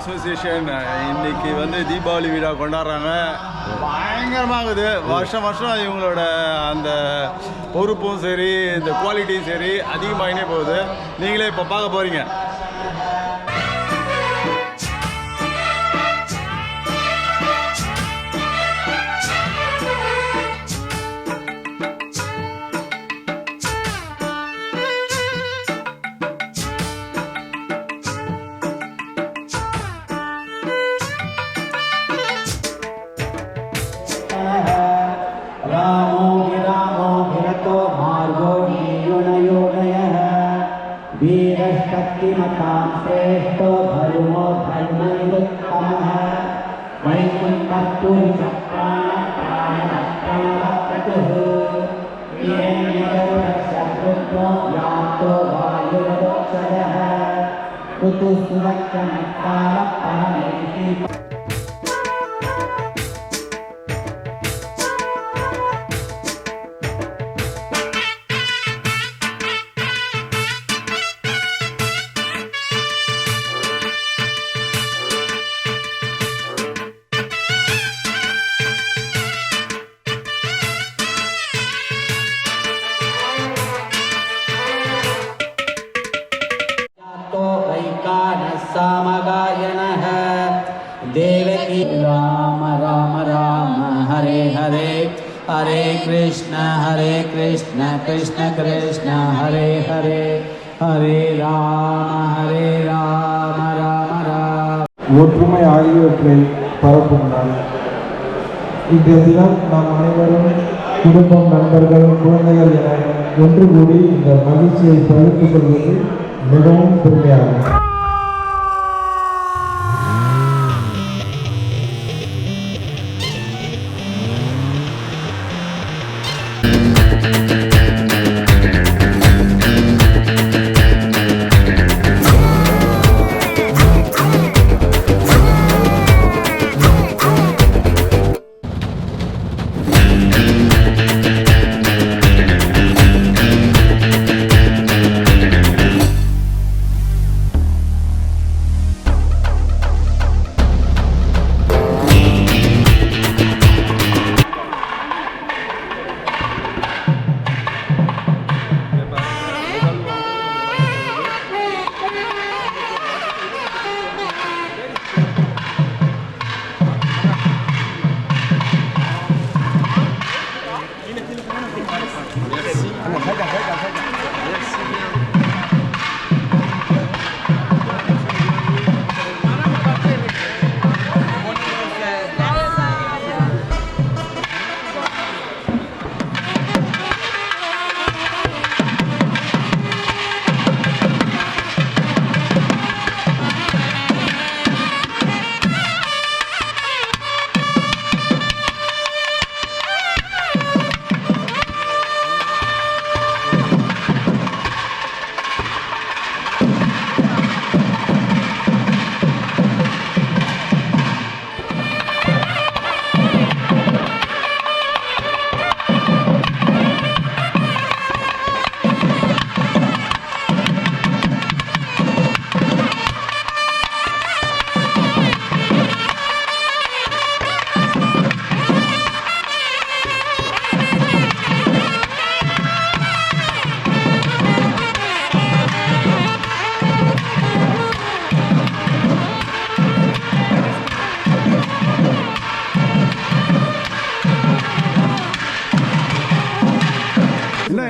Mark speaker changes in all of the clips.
Speaker 1: Association இன்னைக்கு வந்து தீபாவளி விழா கொண்டாடுறாங்க. பயங்கரமாகுது. வருஷம் வருஷம் இவங்களோட அந்த பொறுப்பும் சரி, இந்த குவாலிட்டியும் சரி அதிகமாகினே போகுது. நீங்களே இப்போ பார்க்க போகிறீங்க.
Speaker 2: वीरशक्तिमतां श्रेष्ठो धर्मो धर्मनिरुत्तमः वैकुण्ठपुरुषप्राणप्राणप्राणप्रचुः येनैरशत्रुघ्नो यातो वायुरदोक्षजः ऋतुसुरक्षणकालपरमेति सामगायनः देवकी राम राम राम हरे हरे हरे कृष्ण कृष्ण कृष्ण हरे हरे हरे राम राम राम.
Speaker 3: ஒற்றுமை ஆகியவற்றை பரப்பும் நாள். இந்த தினம் நாம் அனைவரும் குடும்பம், நண்பர்கள், குழந்தைகள் என ஒன்று கூடி இந்த மகிழ்ச்சியை பகிர்ந்து கொள்வது மிகவும் பெருமையாகும்.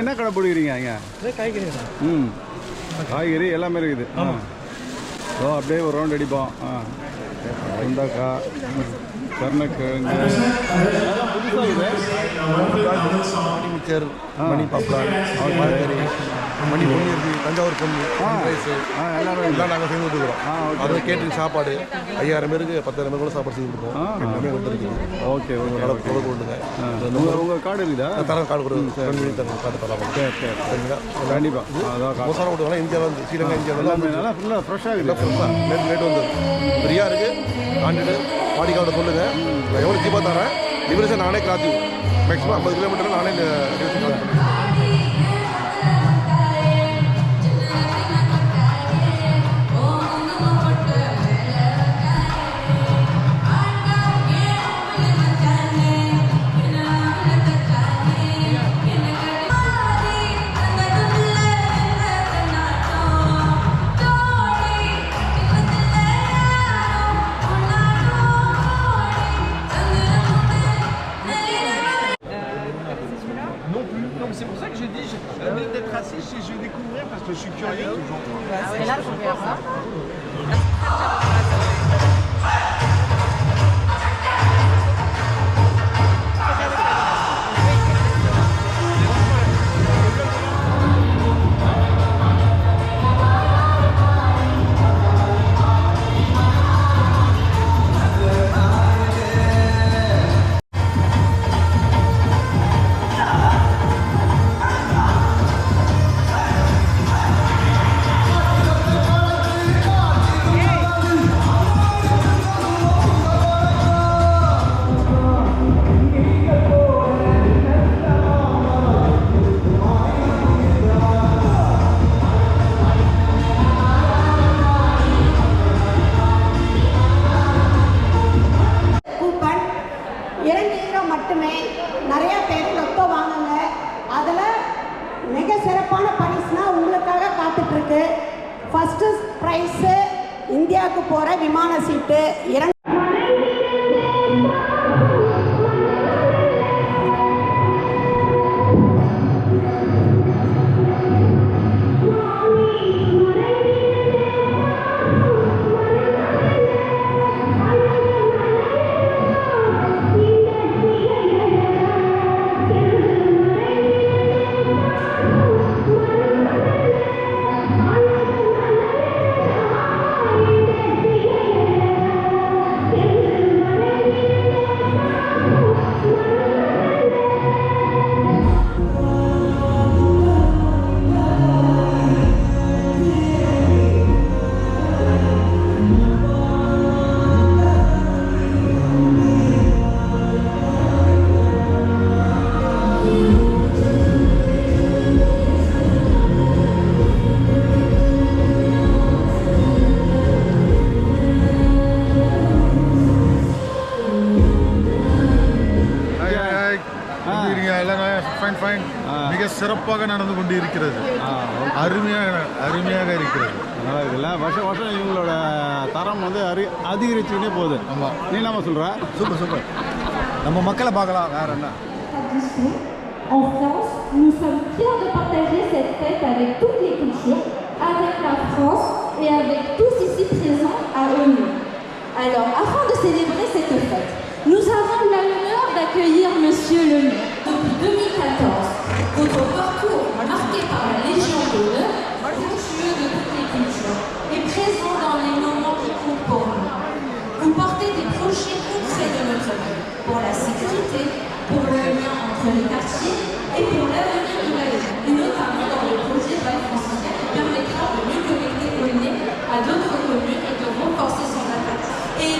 Speaker 1: என்ன கடை போடுகிறீங்க இங்கே?
Speaker 4: காய்கறி.
Speaker 1: காய்கறி எல்லாமே இருக்குது. ஸோ அப்படியே ஒரு ரவுண்ட் அடிப்போம். வெண்டைக்காய், கருணக்கிழங்கு,
Speaker 4: மிச்சர், மணி பாப்கார்ன், மரக்கறி, மணி பொன்னி, தஞ்சாவூர் பொன்னி, ரைஸு எல்லாமே நாங்கள் செஞ்சு கொடுக்குறோம். அது கேட்டரிங் சாப்பாடு 5000 பேருக்கு 10,000 பேர் கூட சாப்பாடு செஞ்சு கொடுப்போம். எல்லாமே வந்துருக்குது.
Speaker 1: ஓகே
Speaker 4: தொடர்பு கொண்டுங்க.
Speaker 1: உங்கள் கார்டு இருக்குதா?
Speaker 4: தரம் கார்டு கொடுங்க. கார்டு தரலாம். சரிங்களா?
Speaker 1: கண்டிப்பாக. அதான்
Speaker 4: மோசமான கொடுக்கலாம். இந்தியாவில் வந்து ஸ்ரீலங்கா இந்தியாவில்
Speaker 1: நல்லா ஃபுல்லாக ஃப்ரெஷ்ஷாக இல்லை.
Speaker 4: ரேட் வந்து ஃப்ரீயாக இருக்குது. காண்டிட்டு வாடிக்கையாளர் சொல்லுங்கள். நான் எவ்வளோ சீப்பாக தரேன். லிபரேஷன் நானே கிளாத்தி மேக்ஸிமம் 50 கிலோமீட்டர் நானே பண்ணுறேன்.
Speaker 5: c'est pour ça que j'ai dit, d'être assis, je vais découvrir parce que je suis curieux toujours.
Speaker 6: C'est là qu'on verra ça.
Speaker 7: Coupon 2 மட்டுமே. நிறைய பேர் லொத்தோ வாங்குங்க. அதில் மிக சிறப்பான பரிசுனா உங்களுக்காக காத்துட்ருக்கு. ஃபஸ்ட்டு ப்ரைஸு இந்தியாவுக்கு போகிற விமான சீட்டு.
Speaker 4: மிக சிறப்பாக நடந்து கொண்டு இருக்கிறது. அருமையாக இருக்கிறது.
Speaker 1: நல்லா இருக்குல்ல. வருஷம் வருஷம் இவங்களோட தரம் வந்து அதிகரிச்சுக்கிட்டே போகுது.
Speaker 4: ஆமாம்.
Speaker 1: நீ என்ன சொல்கிற?
Speaker 4: சூப்பர். நம்ம மக்களை பார்க்கலாம். வேற என்ன?
Speaker 8: En France, nous sommes fiers de partager cette fête avec toutes les cultures, avec la France et avec tous ici présents à ONU. Alors, afin de célébrer cette fête, nous avons l'honneur d'accueillir Monsieur le maire. Depuis 2014, votre parcours marqué par la Légion d'honneur, fructueux de toutes les cultures, est présent dans les moments qui comptent pour nous. Vous portez des projets concrets de notre vie, pour la sécurité, pour le lien entre les quartiers et pour l'avenir de la ville, et notamment dans le projet Val francilien qui permettra de mieux connecter Aulnay à d'autres communes et de renforcer son impact. Et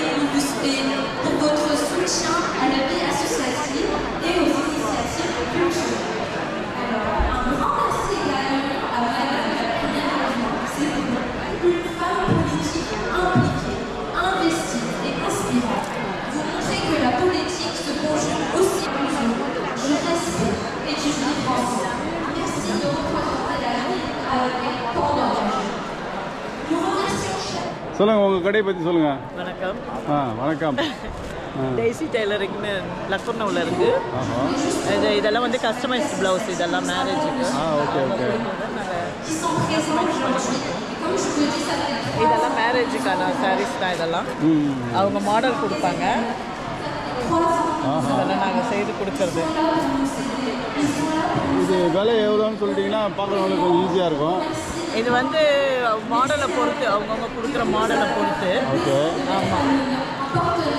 Speaker 8: pour votre soutien à la vie associative et aux initiatives culturelles. Alors, un grand merci également à Madame la Première Adjointe, c'est une femme politique impliquée, investie et inspirante. Vous montrez que la politique se conjugue aussi du respect et du vivre ensemble. Merci de représenter la vie avec tant d'engagement. Nous remercions chaque.
Speaker 1: சொல்லுங்கள், உங்கள் கடையை பற்றி சொல்லுங்கள்.
Speaker 9: வணக்கம்.
Speaker 1: வணக்கம்.
Speaker 9: Daisy டெய்லரிங்னு லக்னோவில் இருக்குது. இதெல்லாம் வந்து கஸ்டமைஸ்டு ப்ளவுஸ், இதெல்லாம் மேரேஜுக்கு.
Speaker 1: ஓகே.
Speaker 9: இதெல்லாம் மேரேஜுக்கான சாரீஸ் தான். இதெல்லாம் அவங்க மாடல் கொடுப்பாங்க, அதெல்லாம் நாங்கள் செய்து கொடுக்கறது.
Speaker 1: இது விலை எவ்வளோன்னு சொல்லிட்டிங்கன்னா பார்க்குறவங்களுக்கு கொஞ்சம் ஈஸியாக இருக்கும்.
Speaker 9: இது வந்து மாடலை பொறுத்து, அவங்கவுங்க கொடுக்குற மாடலை பொறுத்து.
Speaker 1: ஓகே.
Speaker 9: ஆமாம்.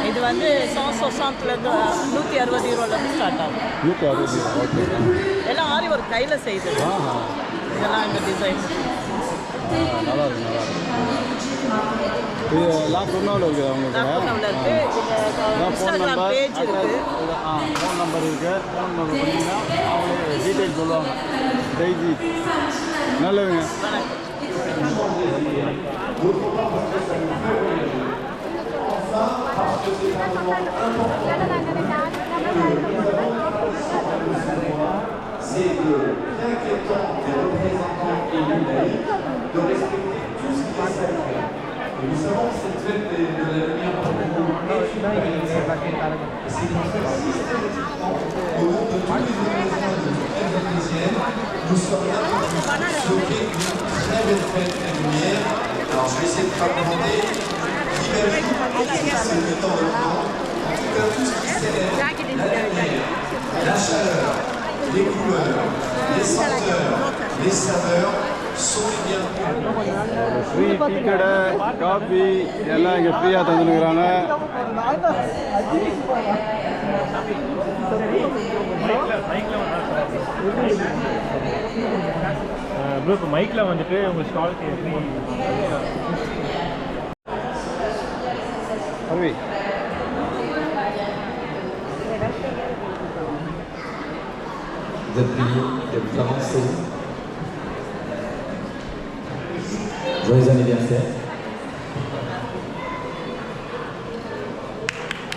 Speaker 9: இது வந்து 160 160 ஸ்டார்ட் ஆகும்.
Speaker 1: 160. ஓகே.
Speaker 9: எல்லாம் ஆரி ஒரு கையில் செய்தது. இதெல்லாம் இந்த டிசைன்
Speaker 1: நல்லா இருக்கு. இது லாக்டவுனில் இருக்குது அவங்களுக்கு. ஃபோன் நம்பர் பேஜ் இருக்குது. ஃபோன் நம்பர் இருக்குது. ஃபோன் நம்பர் பண்ணிங்கன்னா அவங்களே டீட்டெயில் சொல்லுவாங்க. டெய்ஸி நல்லதுங்க.
Speaker 10: C'est bien inquiétant des représentants élus laïcs de respecter tout ce qui est sacré. Et nous savons que cette fête de la lumière pour le monde est une période sacrée. Et c'est pour ça que systématiquement, au nom de tous les organisations de fêtes chrétiennes, nous sommes là pour vous souhaiter une très belle fête de lumière. Alors je vais essayer de ne pas commander. C'est le temps de temps. En tout cas, tout ce qui célèbre la lumière, la chaleur, les couleurs, les senteurs, les saveurs sont les bienvenus.
Speaker 1: Free tea கடை coffee எல்லாம் இங்கே ஃப்ரீயாக தந்துருக்குறாங்க.
Speaker 5: Bro இப்போ மைக்கில் வந்துட்டு உங்கள் ஸ்டாலுக்கு எப்படி
Speaker 1: அருவி
Speaker 2: Depuis avancer. Joyeux anniversaire.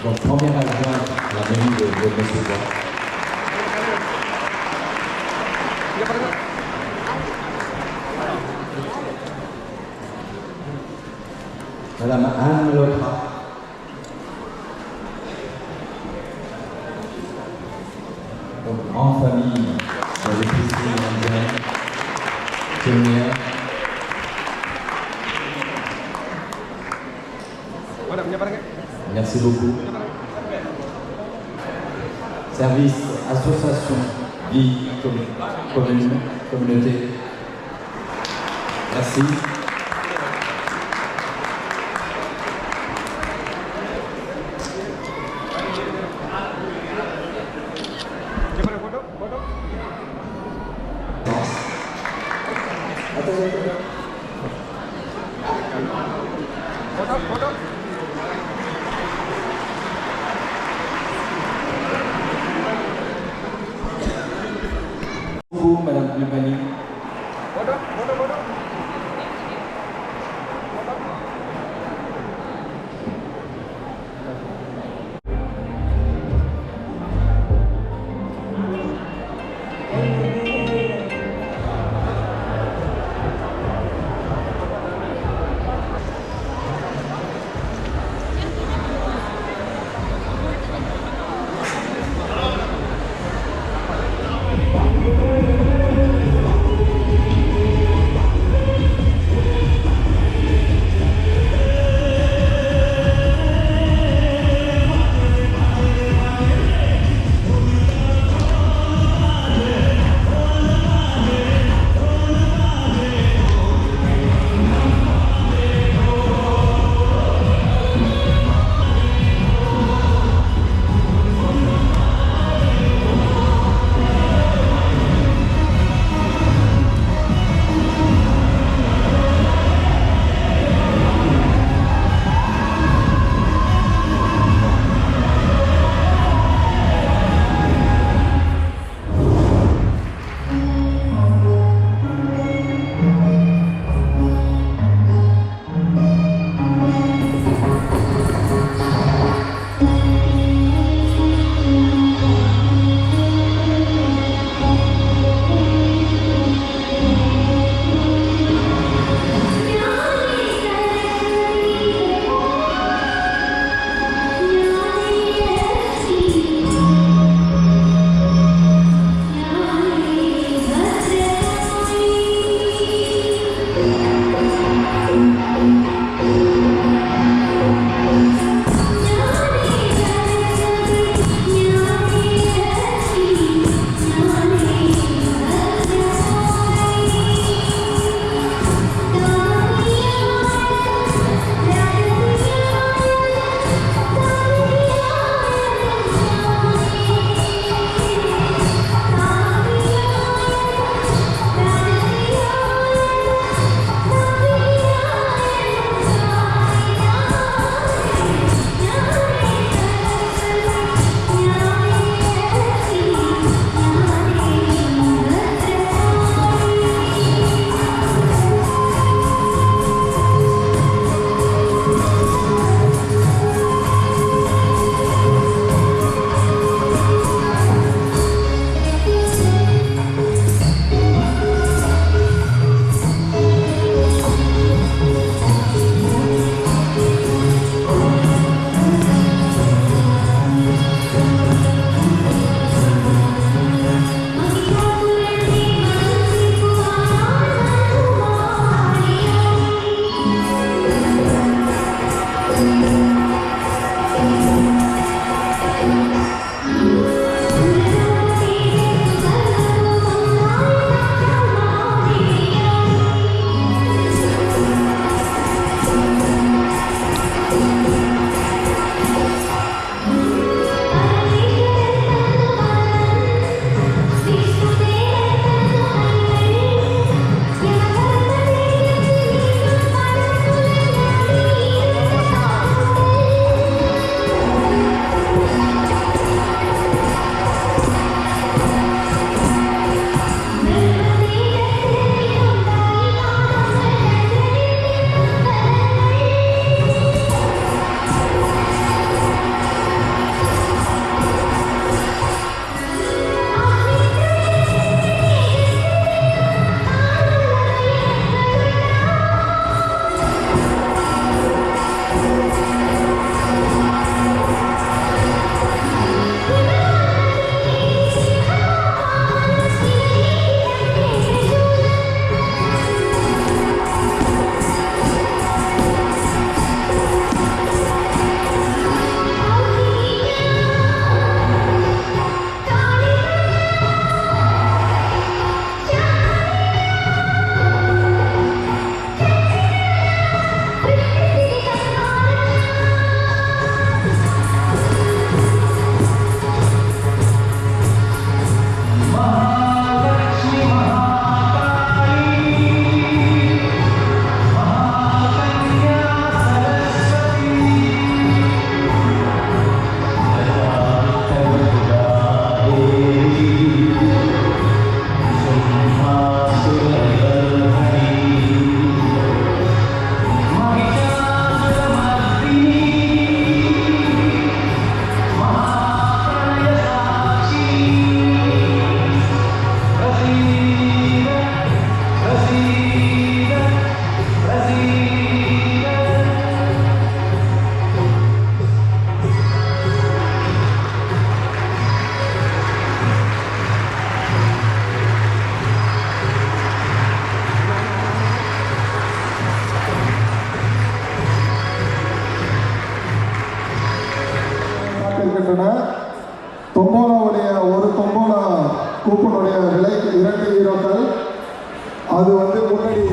Speaker 2: Donc, première adjointe à la mairie de Monsieur. Madame Anne Lotra. Donc, en famille, avec Christine Angèle, pionnière. Merci beaucoup. Service, association, vie, commune, communauté. Merci. Beaucoup, Madame Blumani.
Speaker 3: ஹீரோக்கள் 2 ஹீரோக்கள் அது வந்து முன்னாடி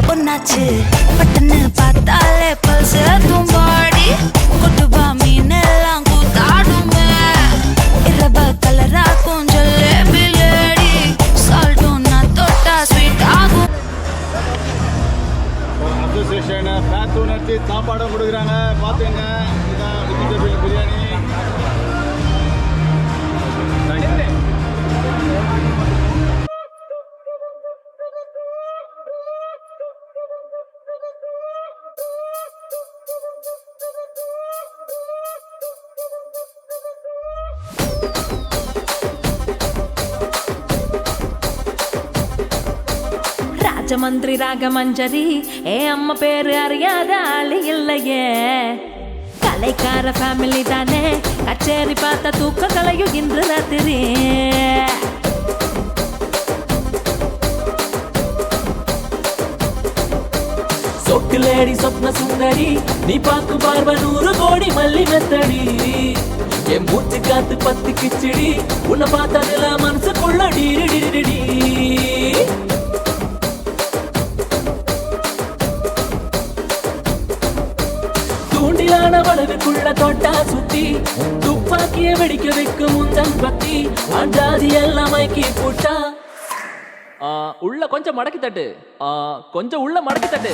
Speaker 11: பொண்ணாச்சு பட்டன்னு பார்த்தாலே pulse தும்பாடி கொட்டுவா மீன் எல்லாம் கூத்தாடுமே இரவ கலரா கொஞ்சம் lady சால்ட்டும் நான் தொட்டா ஸ்வீட் ஆகும்.
Speaker 1: அசோசியேஷன் பேத்து நடத்தி சாப்பாடும் கொடுக்குறாங்க பார்த்துங்க. இதான் வெஜிடபிள் பிரியாணி.
Speaker 12: ராஜமந்திரி ராகமஞ்சரி அம்மா பேரு அறியாத ஆளு இல்லையே. கலைக்கார ஃபேமிலி தானே கச்சேரி பார்த்த தூக்க கலையும் இன்று ராத்திரி.
Speaker 13: சொக்கு லேடி சொப்ன சுந்தரி நீ பாக்கு பார்வ 100 கோடி மல்லி மெத்தடி. என் மூச்சு காத்து பத்து கிச்சடி உன்னை பார்த்ததுல மனசுக்குள்ள டிடி. தூண்டிலான வளவுக்குள்ள தோட்டா சுத்தி துப்பாக்கிய வெடிக்க வைக்கும் முந்தன் பத்தி அஞ்சாதி எல்லாம் மைக்கி போட்டா. உள்ள கொஞ்சம் மடக்கி தட்டு, கொஞ்சம் உள்ள மடக்கி தட்டு.